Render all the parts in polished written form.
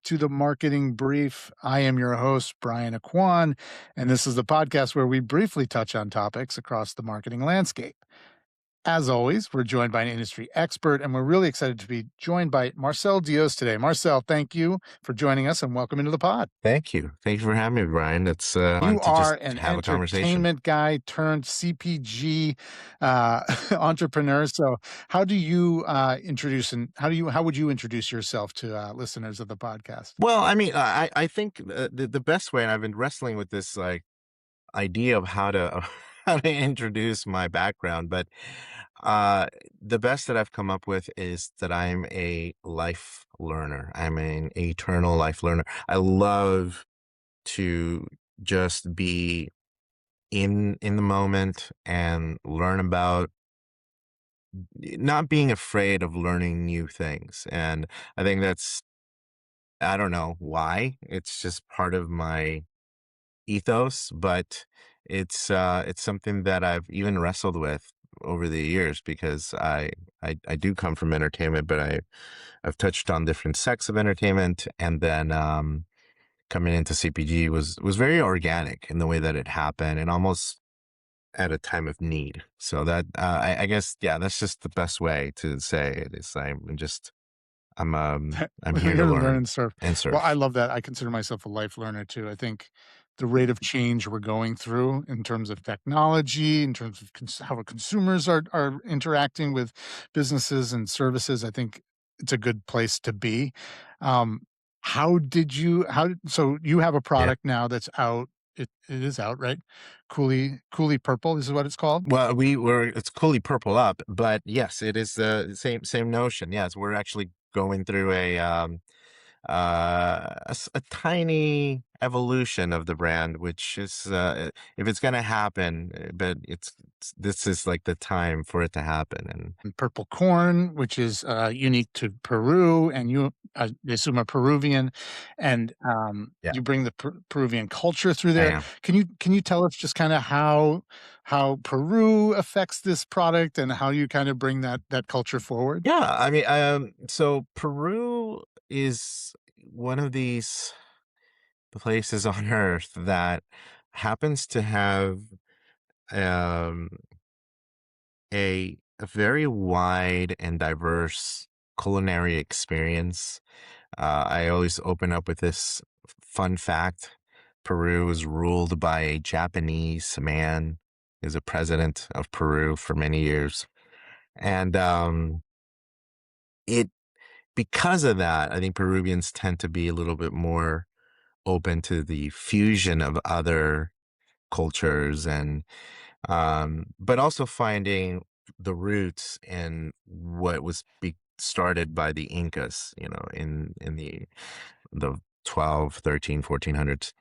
to the Marketing Brief. I am your host, Brian Aquan, and this is the podcast where we briefly touch on topics across the marketing landscape. As always, we're joined by an industry expert, and we're really excited to be joined by Marcel Dios today. Marcel, thank you for joining us and welcome into the pod. Thank you. Thank you for having me, Brian. It's fun You to are just an have a conversation. entertainment guy turned CPG entrepreneur. So, how do you introduce and how would you introduce yourself to listeners of the podcast? Well, I mean, I think the best way, and I've been wrestling with this idea of how to how to introduce my background, but uh, the best that I've come up with is that I'm a life learner. I'm an eternal life learner. I love to just be in the moment and learn about not being afraid of learning new things. And I think that's, I don't know why. It's just part of my ethos, but it's something that I've even wrestled with over the years because I do come from entertainment, but I've touched on different sects of entertainment, and then coming into CPG was very organic in the way that it happened and almost at a time of need. So that I guess, yeah, that's just the best way to say it is I'm We're here to here to learn learn and serve. and Well, I serve. love that. I consider myself a life learner too. I think the rate of change we're going through in terms of technology, in terms of how our consumers are interacting with businesses and services, I think it's a good place to be. Um, how did you? So you have a Yeah. product now that's out. It is out, right? Cooley Purple. This is what it's called. Well, it's Cooley Purple up, but yes, it is the same notion. Yes, we're actually going through a tiny evolution of the brand, which is if it's going to happen, but this is like the time for it to happen. And And purple corn, which is unique to Peru, and you, I assume, a Peruvian, and yeah, you bring the Peruvian culture through I there. am. Can you tell us just kind of how Peru affects this product and how you kind of bring that culture forward? Yeah, I mean, so Peru is one of these places on earth that happens to have um, a very wide and diverse culinary experience. I always open up with this fun fact. Peru was ruled by a Japanese man, is a president of Peru for many years. And it because of that, I think Peruvians tend to be a little bit more open to the fusion of other cultures and but also finding the roots in what was started by the Incas, in the 12, 13, 1400s.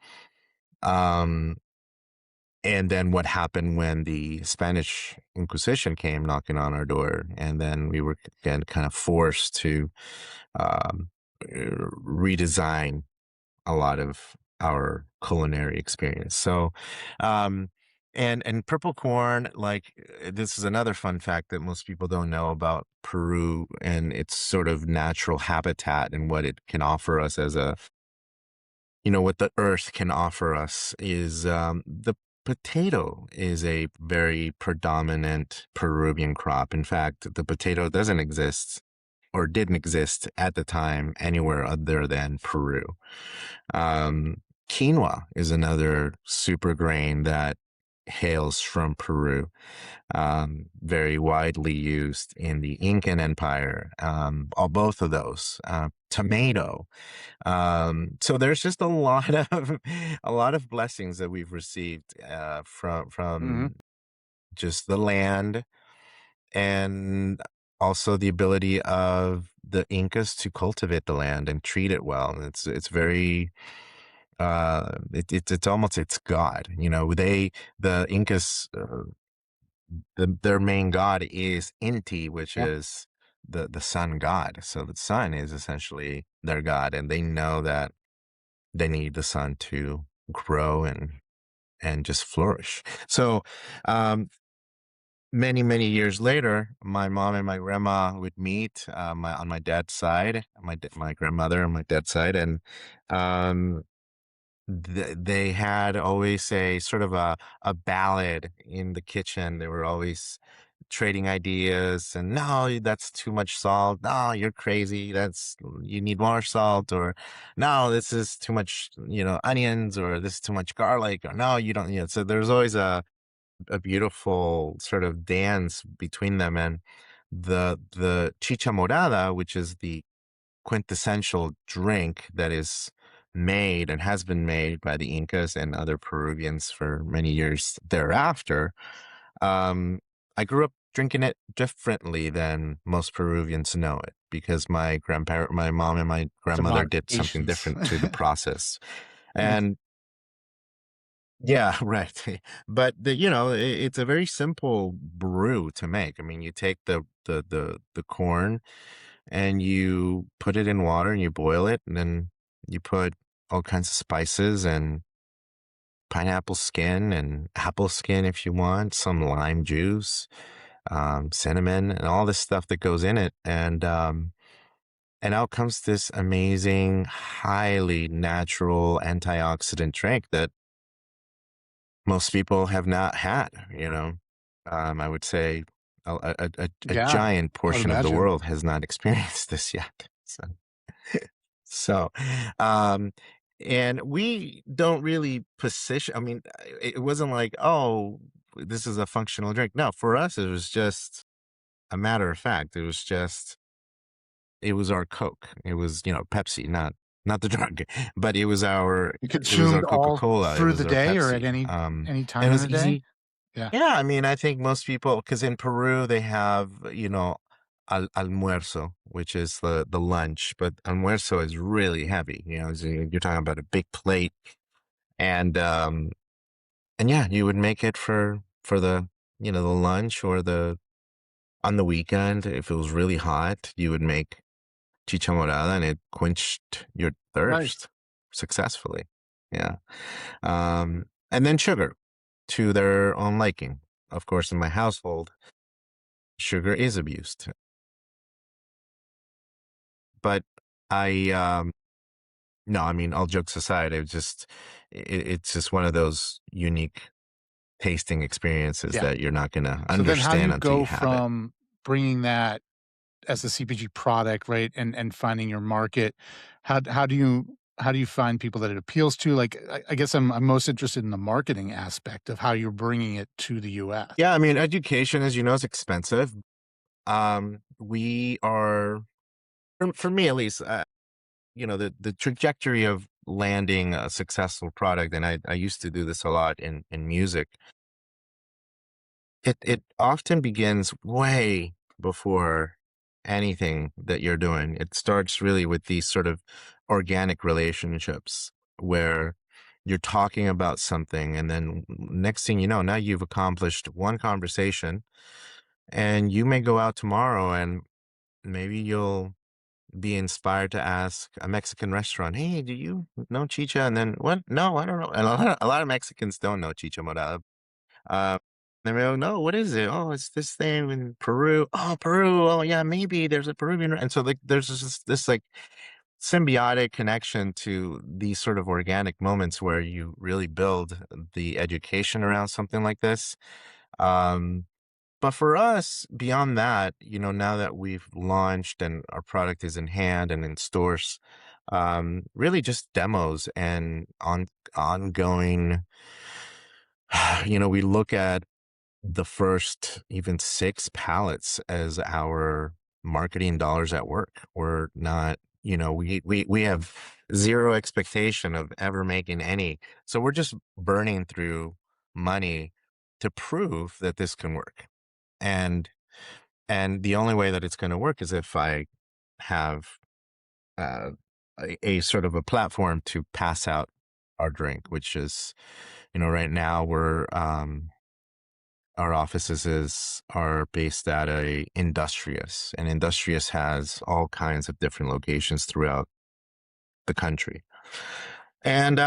Um, and then what happened when the Spanish Inquisition came knocking on our door, and then we were again kind of forced to um, redesign a lot of our culinary experience. So, um, and purple corn, like this is another fun fact that most people don't know about Peru and its sort of natural habitat and what it can offer us as what the earth can offer us is the potato is a very predominant Peruvian crop. In fact, the potato doesn't exist or didn't exist at the time anywhere other than Peru. Quinoa is another super grain that hails from Peru, very widely used in the Incan Empire. All both of those. Tomato. So there's just a lot of a lot of blessings that we've received Hmm. from just the land and also the ability of the Incas to cultivate the land and treat it well. It's very it's almost it's God. The Incas their main god is Inti, which Yeah. is the sun god. So the sun is essentially their god, and they know that they need the sun to grow and just flourish. So um many, many years later, my mom and my grandma would meet, on my dad's side, my grandmother on my dad's side, and um, they had always a sort of a ballad in the kitchen. They were always trading ideas, and no, that's too much salt. No, you're crazy. You need more salt, or no, this is too much, onions, or this is too much garlic, or no, you don't. So there's always a beautiful sort of dance between them, and the chicha morada, which is the quintessential drink that is made and has been made by the Incas and other Peruvians for many years thereafter. Um, I grew up drinking it differently than most Peruvians know it because my mom and my It's grandmother about did something patience. different to the process. Nice. And yeah, right. But it's a very simple brew to make. I mean, you take the corn and you put it in water and you boil it, and then you put all kinds of spices and pineapple skin and apple skin if you want, some lime juice, cinnamon, and all this stuff that goes in it, and out comes this amazing, highly natural antioxidant drink that most people have not had, you know? I would say a Yeah, giant I would portion of the imagine. world has not experienced this yet. So, um, and we don't really position, I mean, it wasn't like, "Oh, this is a functional drink." No, for us, it was just a matter of fact. It was our Coke. It was, Pepsi, not the drug, but You it was our consumed all Coca-Cola, it through was the our day or at Pepsi. any And it time in was the day? easy. Yeah. Yeah, I mean, I think most people, because in Peru they have, almuerzo, which is the lunch, but almuerzo is really heavy. So you're talking about a big plate, and yeah, you would make it for the lunch, or the on the weekend if it was really hot, you would make chicha morada, and it quenched your Nice. thirst successfully. Yeah, and then sugar to their own liking. Of course, in my household, sugar is abused. But I, no, I mean, all jokes aside, it's just one of those unique tasting experiences Yeah. that you're not gonna So then how do understand you until you go have it. from bringing that as a CPG product, right, and finding your market? How do you find people that it appeals to? Like, I guess I'm most interested in the marketing aspect of how you're bringing it to the US. Yeah, I mean, education, as you know, is expensive. We are, for me at least, the trajectory of landing a successful product, and I used to do this a lot in music. It often begins way before anything that you're doing. It starts really with these sort of organic relationships where you're talking about something, and then next thing you know, now you've accomplished one conversation, and you may go out tomorrow and maybe you'll be inspired to ask a Mexican restaurant, "Hey, do you know chicha?" And then, "What? No, I don't know." And a lot of Mexicans don't know chicha morada. Uh, they go, "No, what is it? Oh, it's this thing in Peru. Oh, Peru. Oh, yeah, maybe there's a Peruvian." And so, like, there's this like symbiotic connection to these sort of organic moments where you really build the education around something like this. Um, but for us, beyond that, now that we've launched and our product is in hand and in stores, really just demos and ongoing. We look at the first even 6 pallets as our marketing dollars at work. We're not, we have 0 expectation of ever making any. So we're just burning through money to prove that this can work. And the only way that it's gonna work is if I have, uh, a sort of a platform to pass out our drink, which is, right now our offices are based at a Industrious, and Industrious has all kinds of different locations throughout the country. And,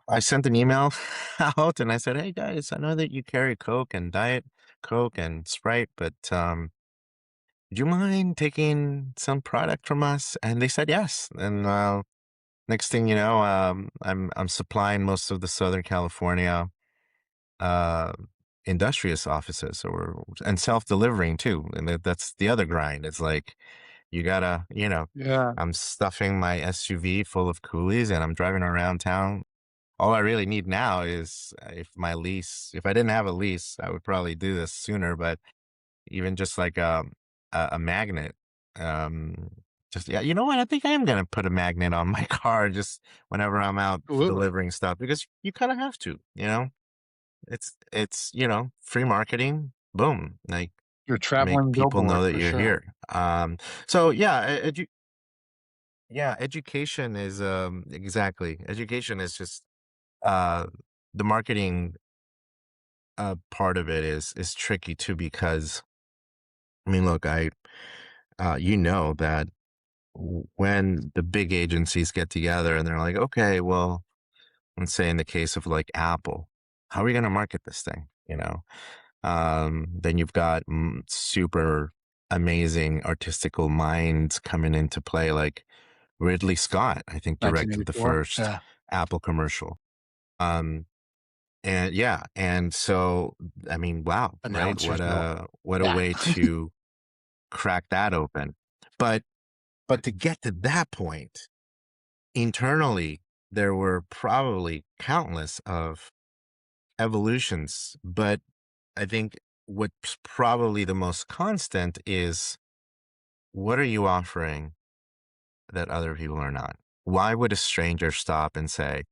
I sent an email out and I said, "Hey guys, I know that you carry Coke and Diet. Coke and Sprite, but do you mind taking some product from us? And they said yes. And next thing you know, I'm supplying most of the Southern California uh, industrious offices, or and self-delivering too. And that's the other grind. It's like you gotta, Yeah. I'm stuffing my SUV full of coolies and I'm driving around town. All I really need now is if I didn't have a lease, I would probably do this sooner, but even just like a magnet, um, just, yeah, you know what? I think I am gonna put a magnet on my car just whenever I'm out Absolutely. delivering stuff because you kind of have to, it's free marketing. Boom. Like You're a make traveling people know billboard that for you're sure. here. So yeah, yeah, education is exactly. Education is just uh the marketing part of it is tricky too because I mean, look, I you know that when the big agencies get together and they're like, okay, well, let's say in the case of like Apple, how are we going to market this thing? Then you've got super amazing artistical minds coming into play, like Ridley Scott, I think directed the 1984. first Yeah. Apple commercial. Um, and yeah, and so I mean, wow, right? Announce What yourself. a Yeah. way to crack that open. But to get to that point, internally, there were probably countless of evolutions, but I think what's probably the most constant is what are you offering that other people are not? Why would a stranger stop and say,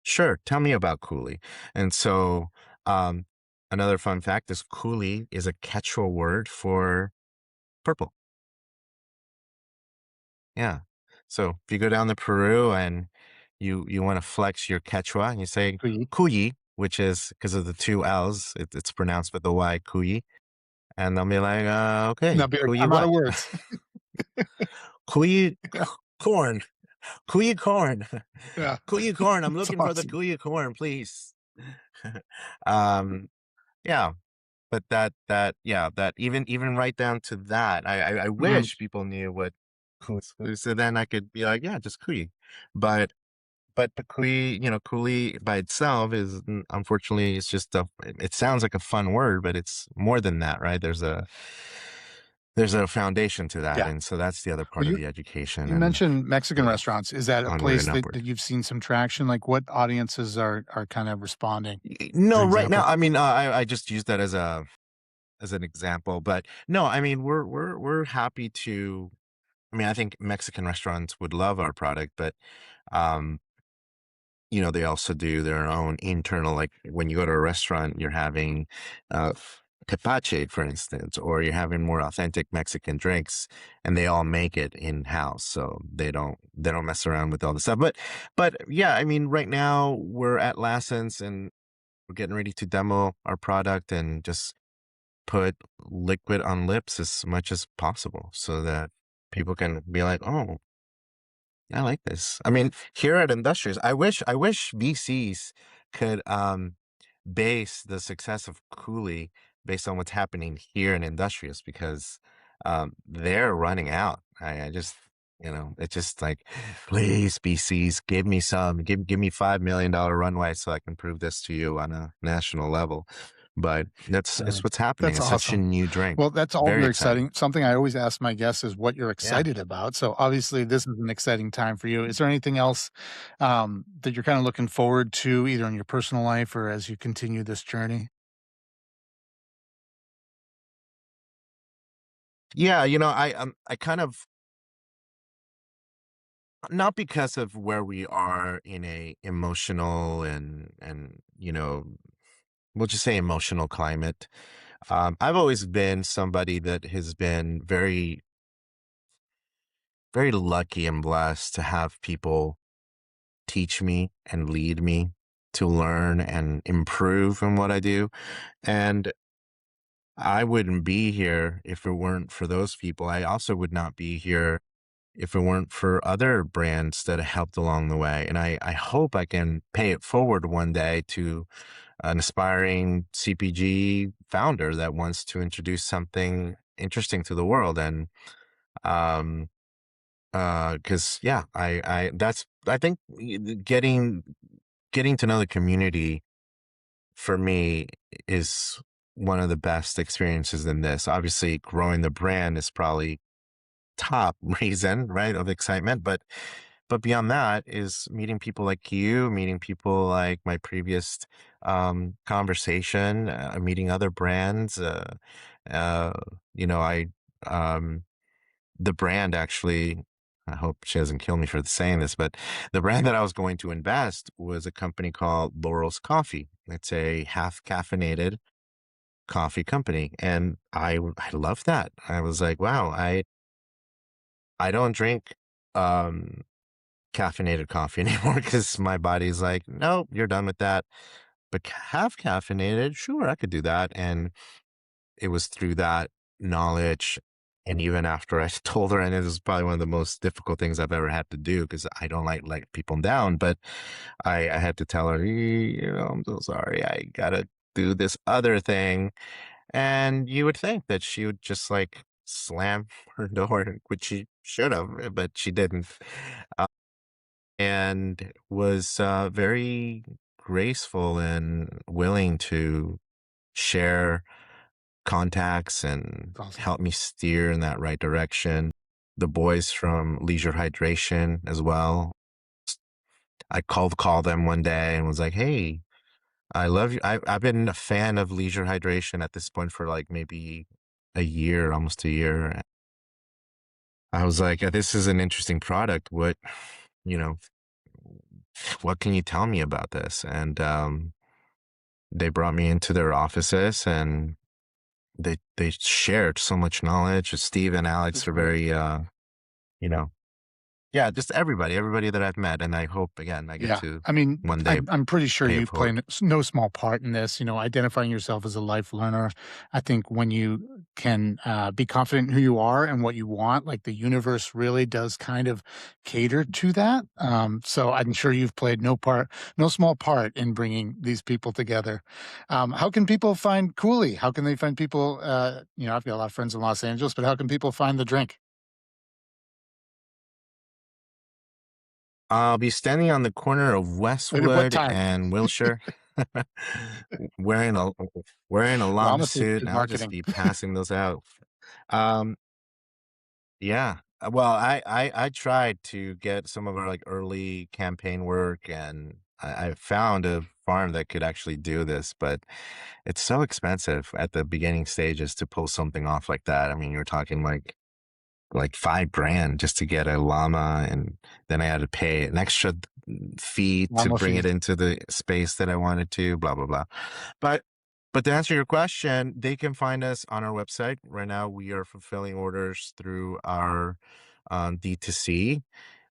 sure, tell me about Cooley? And so, um, another fun fact is Cooley is a Quechua word for purple. Yeah. So if you go down to Peru and you want to flex your Quechua and you say Tweet. Cuyi, which is because of the two L's, it's pronounced with the Y, Cuyi. And they'll be like, And they'll okay, be like, Cuyi "I'm out what? of words." Cuyi Yeah. corn. Cuyi corn. Yeah. Cuyi corn. I'm It's looking for the awesome. Cuyi corn, please. um, yeah. But yeah, that even right down to that, I Mhm. wish people knew what Cuyi, so then I could be like, yeah, just Cuyi. But the Cooley by itself is unfortunately it's just it sounds like a fun word, but it's more than that, right? There's a foundation to that, Yeah. and so that's the other Well, part of the education you and, mentioned Mexican you know, restaurants. Is that a onward place and that upward. you've seen some traction? Like, what audiences are kind of responding, for No, right now, example? I mean, I just used that as an example, but no, I mean, we're happy to. I mean, I think Mexican restaurants would love our product, but um, they also do their own internal, like when you go to a restaurant, you're having uh, tepache, for instance, or you're having more authentic Mexican drinks, and they all make it in house, so they don't mess around with all the stuff. But yeah, I mean, right now we're at Lassens and we're getting ready to demo our product and just put liquid on lips as much as possible, so that people can be like, oh, I like this. I mean, here at Industrious, I wish VCs could base the success of Cooley based on what's happening here in Industrious because they're running out. I just it's just like, please, VCs, give me give me $5 million runway so I can prove this to you on a national level. But it's what's happening. That's It's such a awesome. new drink. Well, that's all Very very exciting. exciting. Something I always ask my guests is what you're Yeah. excited about. So obviously, this is an exciting time for you. Is there anything else that you're kind of looking forward to, either in your personal life or as you continue this journey? Yeah, I kind of not because of where we are in a emotional and we'll just say emotional climate. I've always been somebody that has been very very lucky and blessed to have people teach me and lead me to learn and improve in what I do. And I wouldn't be here if it weren't for those people. I also would not be here if it weren't for other brands that have helped along the way. And I hope I can pay it forward one day to an aspiring CPG founder that wants to introduce something interesting to the world. And um because yeah, I think getting to know the community for me is one of the best experiences in this. Obviously, growing the brand is probably top reason, right, of excitement. But beyond that is meeting people like you, meeting people like my previous conversation, meeting other brands. Uh, I um, the brand actually. I hope she doesn't kill me for saying this, but the brand that I was going to invest was a company called Laurel's Coffee. It's a half caffeinated coffee company, and I love that. I was like, wow, I don't drink um caffeinated coffee anymore because my body's like, nope, you're done with that. But half caffeinated, sure, I could do that. And it was through that knowledge. And even after I told her, and it was probably one of the most difficult things I've ever had to do because I don't like let people down, but I had to tell her, I'm so sorry. I gotta do this other thing. And you would think that she would just like slam her door, which she should have, but she didn't. Uh, and was very graceful and willing to share contacts and It's awesome. help me steer in that right direction. The boys from Leisure Hydration as well. I call them one day and was like, "Hey, I love you. I've been a fan of Leisure Hydration at this point for like maybe a year, almost a year." I was like, "This is an interesting product. You know, what can you tell me about this?" And they brought me into their offices and they shared so much knowledge. Steve and That's Alex are great. very you know, yeah, just everybody that I've met, and I hope again I get Yeah. to I mean, one day I'm pretty sure pay it you play forward. no small part in this, identifying yourself as a life learner. I think when you can be confident in who you are and what you want, like the universe really does kind of cater to that. So I'm sure you've played no small part in bringing these people together. How can people find Cooley? How can they find people? I've got a lot of friends in Los Angeles, but how can people find the drink? I'll be standing on the corner of At what Westwood time? and Wilshire, wearing a Well, I'm long gonna say it's suit, good and I'll just marketing. be passing those out. Um, yeah. Well, I tried to get some of our like early campaign work, and I found a farm that could actually do this, but it's so expensive at the beginning stages to pull something off like that. I mean, you're talking like 5 grand just to get a llama, and then I had to pay an extra fee to Llama bring fees. it into the space that I wanted to, blah blah blah. But but to answer your question, they can find us on our website. Right now, we are fulfilling orders through our D2C,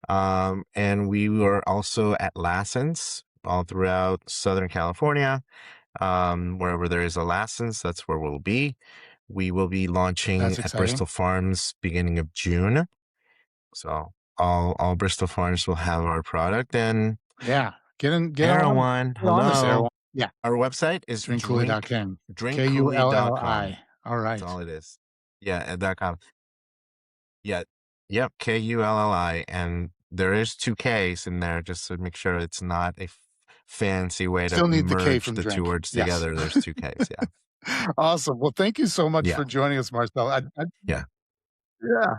and we were also at Lassens all throughout Southern California. Wherever there is a license, that's where we'll be. We will be launching That's at exciting. Bristol Farms beginning of June. So all Bristol Farms will have our product. And Yeah. Erewhon, Get on this, hello. Errol. Yeah. Our website is Drinkcooley.com. drinkcooley.com. All That's right. all it is. Yeah, at .com. Yeah. Yep, Kulli, and there is 2 Ks in there just to make sure it's not a fancy way to Still need the K merge from the 2 drink. words Yes. together. There's 2 Ks, yeah. Awesome. Well, thank you so much Yeah, for joining us, Marcel. yeah. Yeah,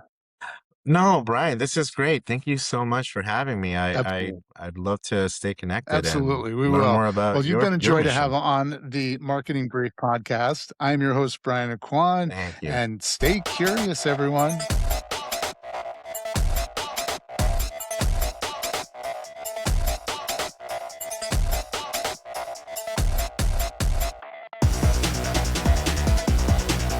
No, Brian, this is great. Thank you so much for having me. absolutely. I'd love to stay connected and Absolutely. We learn will. more Well, about you've been a your joy to have mission. on the Marketing Brief podcast. I'm your host, Brian Aquan, Thank you. and stay curious, everyone.